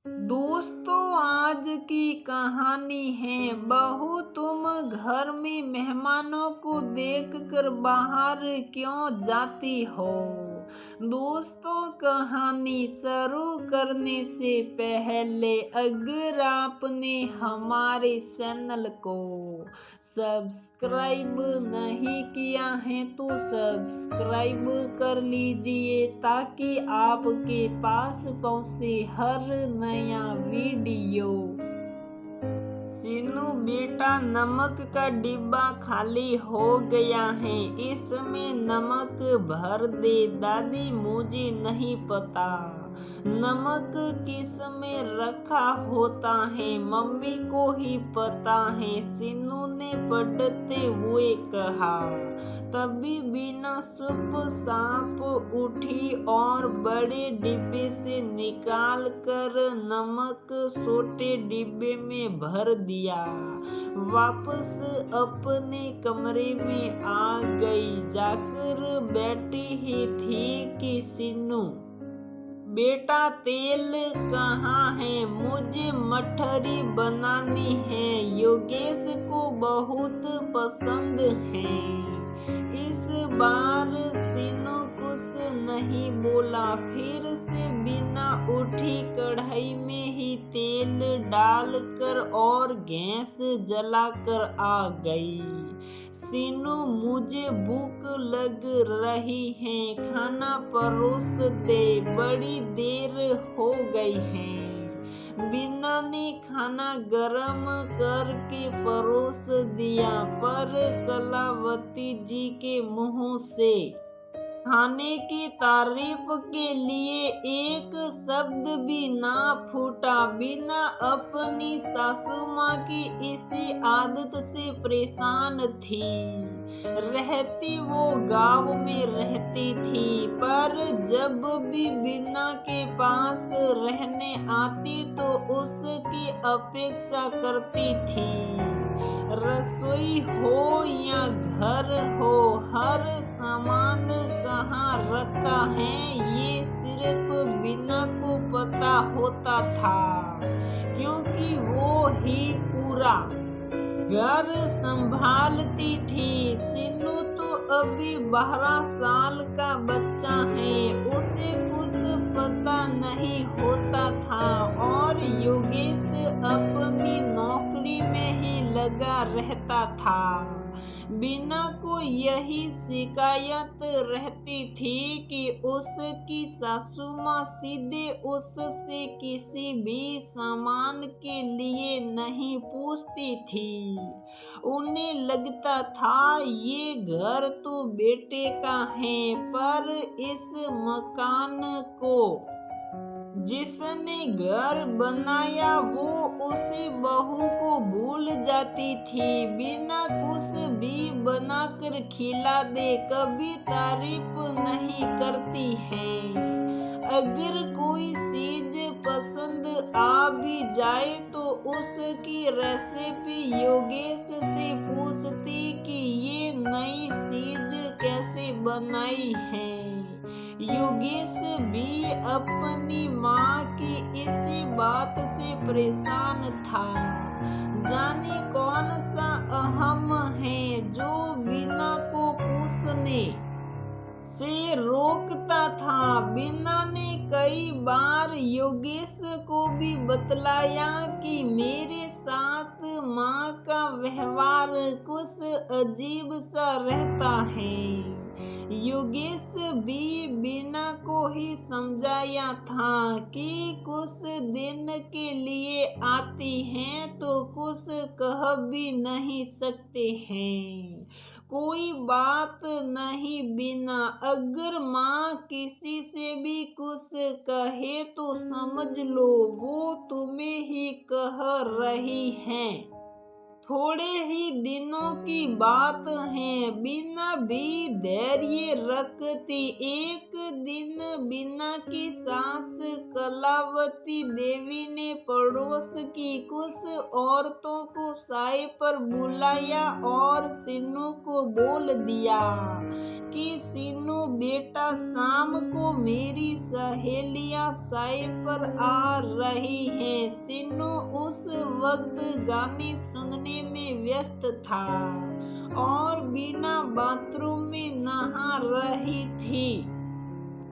दोस्तों, आज की कहानी है। बहू, तुम घर में मेहमानों को देखकर बाहर क्यों जाती हो? दोस्तों, कहानी शुरू करने से पहले अगर आपने हमारे चैनल को सब्सक्राइब नहीं किया है तो सब्सक्राइब कर लीजिए ताकि आपके पास पहुंचे हर नया वीडियो। सीनू बेटा, नमक का डिब्बा खाली हो गया है, इसमें नमक भर दे। दादी, मुझे नहीं पता नमक किस में रखा होता है, मम्मी को ही पता है, सीनू ने पढ़ते हुए कहा। तभी बिना चुप सांप उठी और बड़े डिब्बे से निकाल कर नमक छोटे डिब्बे में भर दिया। वापस अपने कमरे में आ गई। जाकर बैठी ही थी कि सीनू बेटा, तेल कहाँ है? मुझे मठरी बनानी है, योगेश को बहुत पसंद है। इस बार सीनू कुछ नहीं बोला, फिर से बिना उठी कढ़ाई में ही तेल डालकर और गैस जलाकर आ गई। सीनू, मुझे भूख लग रही है, खाना परोस दे, बड़ी देर हो गई है। बीना ने खाना गरम करके परोस दिया, पर कलावती जी के मुंह से खाने की तारीफ के लिए एक शब्द भी ना फूटा। बीना अपनी सासू माँ की इसी आदत से परेशान थी। रहती वो गांव में रहती थी, पर जब भी बीना के पास रहने आती तो उसकी अपेक्षा करती थी। रसोई हो या घर हो, हर सामान कहाँ रखा है ये सिर्फ बीना को पता होता था, क्योंकि वो ही पूरा घर संभालती थी। सीनू तो अभी 12 साल का बच्चा है, उसे कुछ पता नहीं होता था और योगेश अपनी नौकरी में ही लगा रहता था। बीना को यही शिकायत रहती थी कि उसकी सासू माँ सीधे उससे किसी भी सामान के लिए नहीं पूछती थी। उन्हें लगता था ये घर तो बेटे का है, पर इस मकान को जिसने घर बनाया वो उसी बहू को भूल जाती थी। बिना कुछ भी बनाकर खिला दे, कभी तारीफ नहीं करती है। अगर कोई चीज पसंद आ भी जाए तो उसकी रेसिपी योगेश से पूछती कि ये नई चीज कैसे बनाई है। योगेश भी अपनी माँ की इसी बात से परेशान था। जाने कौन सा अहम है जो बीना को पूछने से रोकता था। बीना ने कई बार योगेश को भी बतलाया कि मेरे साथ माँ का व्यवहार कुछ अजीब सा रहता है। योगेश भी बीना को ही समझाया था कि कुछ दिन के लिए आती हैं तो कुछ कह भी नहीं सकते हैं। कोई बात नहीं बीना, अगर माँ किसी से भी कुछ कहे तो समझ लो वो तुम्हें ही कह रही हैं। थोड़े ही दिनों की बात है, बीना भी धैर्य रखती। एक दिन बीना की सास कलावती देवी ने पड़ोस की कुछ औरतों को साए पर बुलाया और सीनू को बोल दिया कि सीनू बेटा, शाम को मेरी सहेलियां साए पर आ रही हैं। सीनू उस वक्त गाने सुनने में व्यस्त था और बीना बाथरूम में नहा रही थी।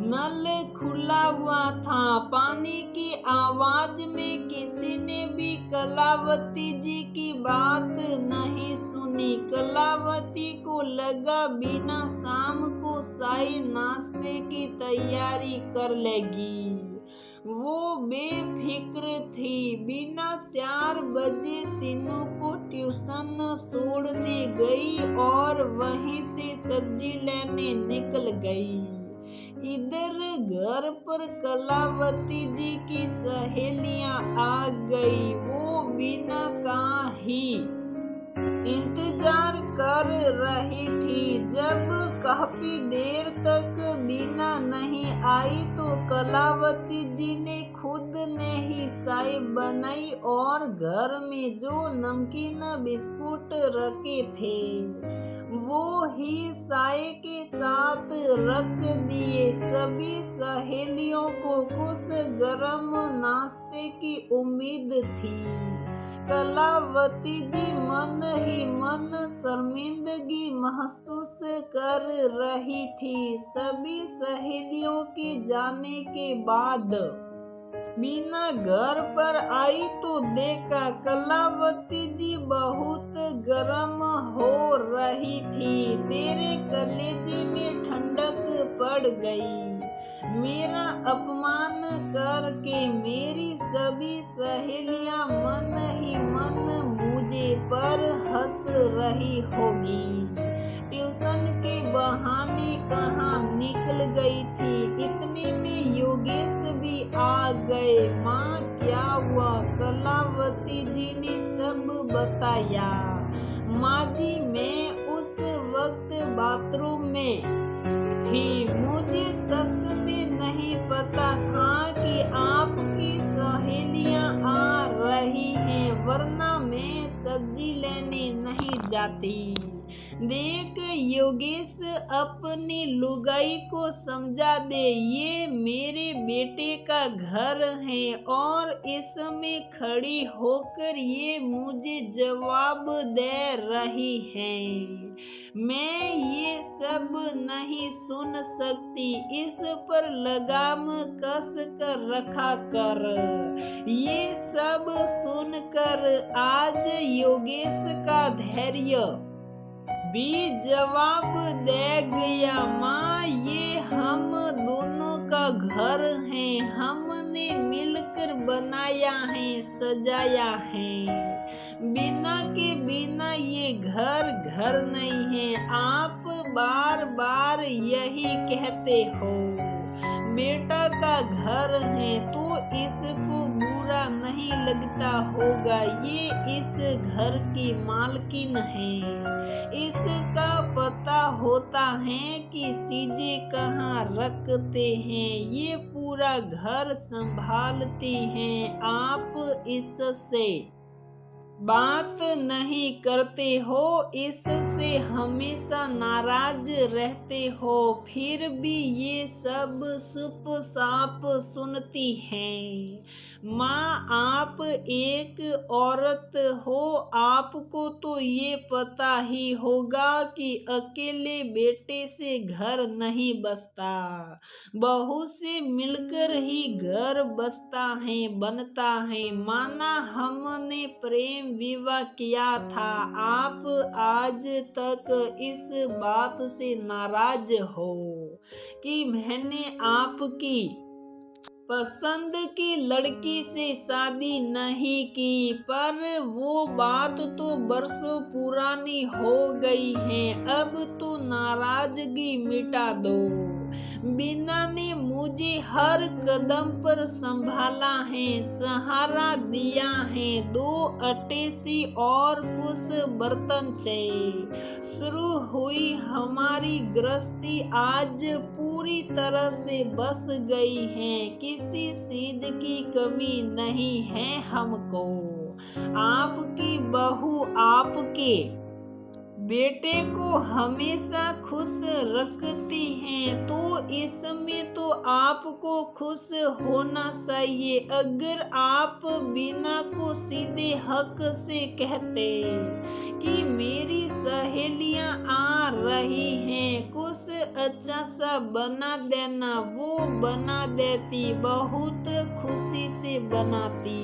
नल खुला हुआ था। पानी की आवाज में किसी ने भी कलावती जी की बात नहीं सुनी। कलावती को लगा बीना शाम को शाही नाश्ते की तैयारी कर लेगी। वो बेफिक्र थी। बीना 4 बजे सीनू को ट्यूशन छोड़ने गई और वहीं से सब्जी लेने निकल गई। इधर घर पर कलावती जी की सहेलियां आ गई। वो बीना का ही इंतजार कर रही थी। जब काफी देर तक बीना नहीं आई तो कलावती जी ने खुद ने ही चाय बनाई और घर में जो नमकीन बिस्कुट रखे थे वो ही चाय के साथ रख दिए। सभी सहेलियों को कुछ गरम नाश्ते की उम्मीद थी। कलावती जी मन ही मन शर्मिंदगी महसूस कर रही थी। सभी सहेलियों के जाने के बाद बीना घर पर आई तो देखा कलावती जी बहुत गर्म हो रही थी। तेरे कलेजे में ठंडक पड़ गई। मेरा अपमान करके मेरी सभी सहेलियां मन ही मन मुझे पर हंस रही होगी। ट्यूशन के बहाने कहाँ निकल गई थी। इतने में योगेश भी आ गए। माँ, क्या हुआ? कलावती जी ने सब बताया। माँ जी, मैं उस वक्त बाथरूम में थी। मुझे सच में नहीं पता था कि आपकी सहेलियां आ रही हैं, वरना मैं सब्जी लेने नहीं जाती। देख योगेश, अपनी लुगाई को समझा दे। ये मेरे बेटे का घर है और इसमें खड़ी होकर ये मुझे जवाब दे रही है। मैं ये सब नहीं सुन सकती। इस पर लगाम कस कर रखा कर। ये सब सुनकर आज योगेश का धैर्य भी जवाब दे गया। माँ, ये हम दोनों का घर है। हमने मिलकर बनाया है, सजाया है। बिना के बिना ये घर नहीं है। आप बार बार यही कहते हो बेटा का घर है तो इसको बुरा नहीं लगता होगा। ये इस घर की मालकिन है। इसका पता होता है कि चीजें कहाँ रखते हैं। ये पूरा घर संभालती हैं। आप इससे बात नहीं करते हो, इससे हमेशा नाराज रहते हो, फिर भी ये सब चुप साप सुनती हैं। माँ, आप एक औरत हो, आपको तो ये पता ही होगा कि अकेले बेटे से घर नहीं बसता। बहू से मिलकर ही घर बसता है, बनता है। माना हमने प्रेम विवाह किया था, आप आज तक इस बात से नाराज हो कि मैंने आपकी पसंद की लड़की से शादी नहीं की। पर वो बात तो बरसों पुरानी हो गई है। अब तो नाराजगी मिटा दो। बीना ने मुझे हर कदम पर संभाला है, सहारा दिया है। 2 अटेसी और कुछ बर्तन चाहिए। शुरू हुई हमारी गृहस्थी आज पूरी तरह से बस गई है। किसी चीज की कमी नहीं है हमको। आपकी बहू आपके बेटे को हमेशा खुश रखती हैं, तो इसमें तो आपको खुश होना चाहिए। अगर आप बीना को सीधे हक से कहते कि मेरी सहेलियां आ रही हैं, कुछ अच्छा सा बना देना, वो बना देती, बहुत खुशी से बनाती।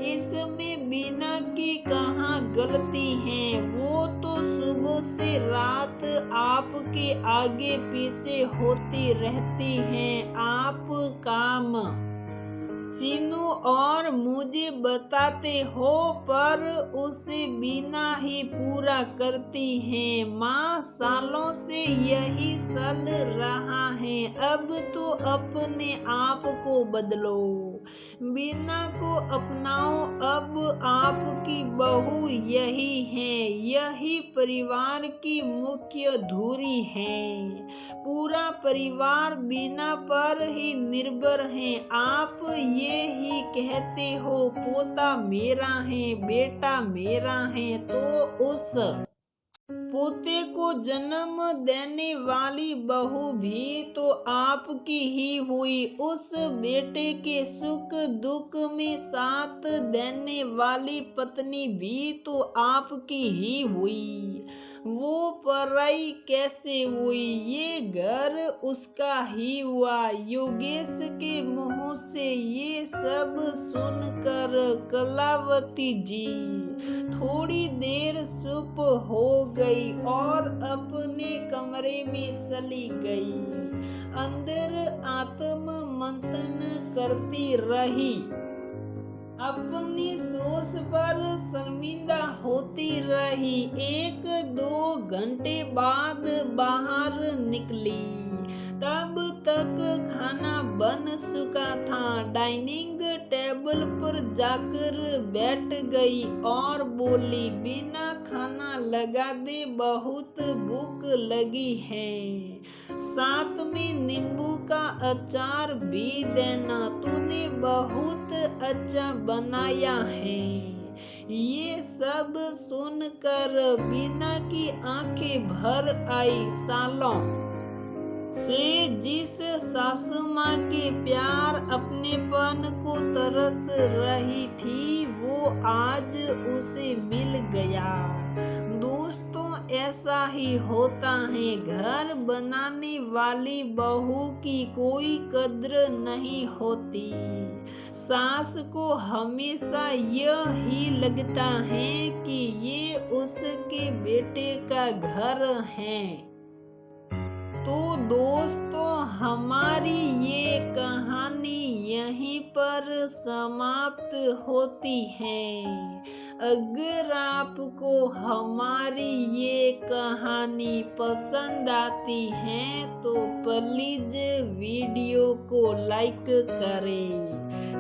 इसमें बीना की कहाँ गलती है? वो तो सुबह से रात आपके आगे पीछे होती रहती हैं। आप काम सीनू और मुझे बताते हो, पर उसे बीना ही पूरा करती हैं। माँ सालों से यही चल रहा है, अब तो अपने आप को बदलो, बीना को अपनाओ। अब आपकी बहू यही है, यही परिवार की मुख्य धुरी है। पूरा परिवार बीना पर ही निर्भर है। आप ये ही कहते हो पोता मेरा है, बेटा मेरा है, तो उस पोते को जन्म देने वाली बहू भी तो आपकी ही हुई। उस बेटे के सुख दुख में साथ देने वाली पत्नी भी तो आपकी ही हुई। वो पराई कैसे हुई? ये घर उसका ही हुआ। योगेश के मुंह से ये सब सुनकर कलावती जी थोड़ी देर चुप हो गई और अपने कमरे में चली गई। अंदर आत्म मंथन करती रही, अपनी सोच पर शर्मिंदा होती रही। 1-2 घंटे बाद बाहर निकली, तब तक खाना बन चुका था। डाइनिंग टेबल पर जाकर बैठ गई और बोली, बिना खाना लगा दे, बहुत भूख लगी है। साथ में नींबू का अचार भी देना, तूने बहुत अच्छा बनाया है। ये सब सुनकर बीना की आंखें भर आई। सालों से जिस सासू माँ के प्यार अपनेपन को तरस रही थी, वो आज उसे मिल गया। दोस्तों, ऐसा ही होता है। घर बनाने वाली बहू की कोई कद्र नहीं होती। सास को हमेशा यही लगता है कि ये उसके बेटे का घर है। तो दोस्तों, हमारी ये कहानी यहीं पर समाप्त होती है। अगर आपको हमारी ये कहानी पसंद आती है तो प्लीज वीडियो को लाइक करें,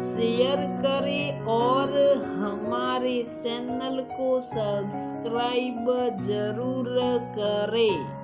शेयर करें और हमारे चैनल को सब्सक्राइब जरूर करें।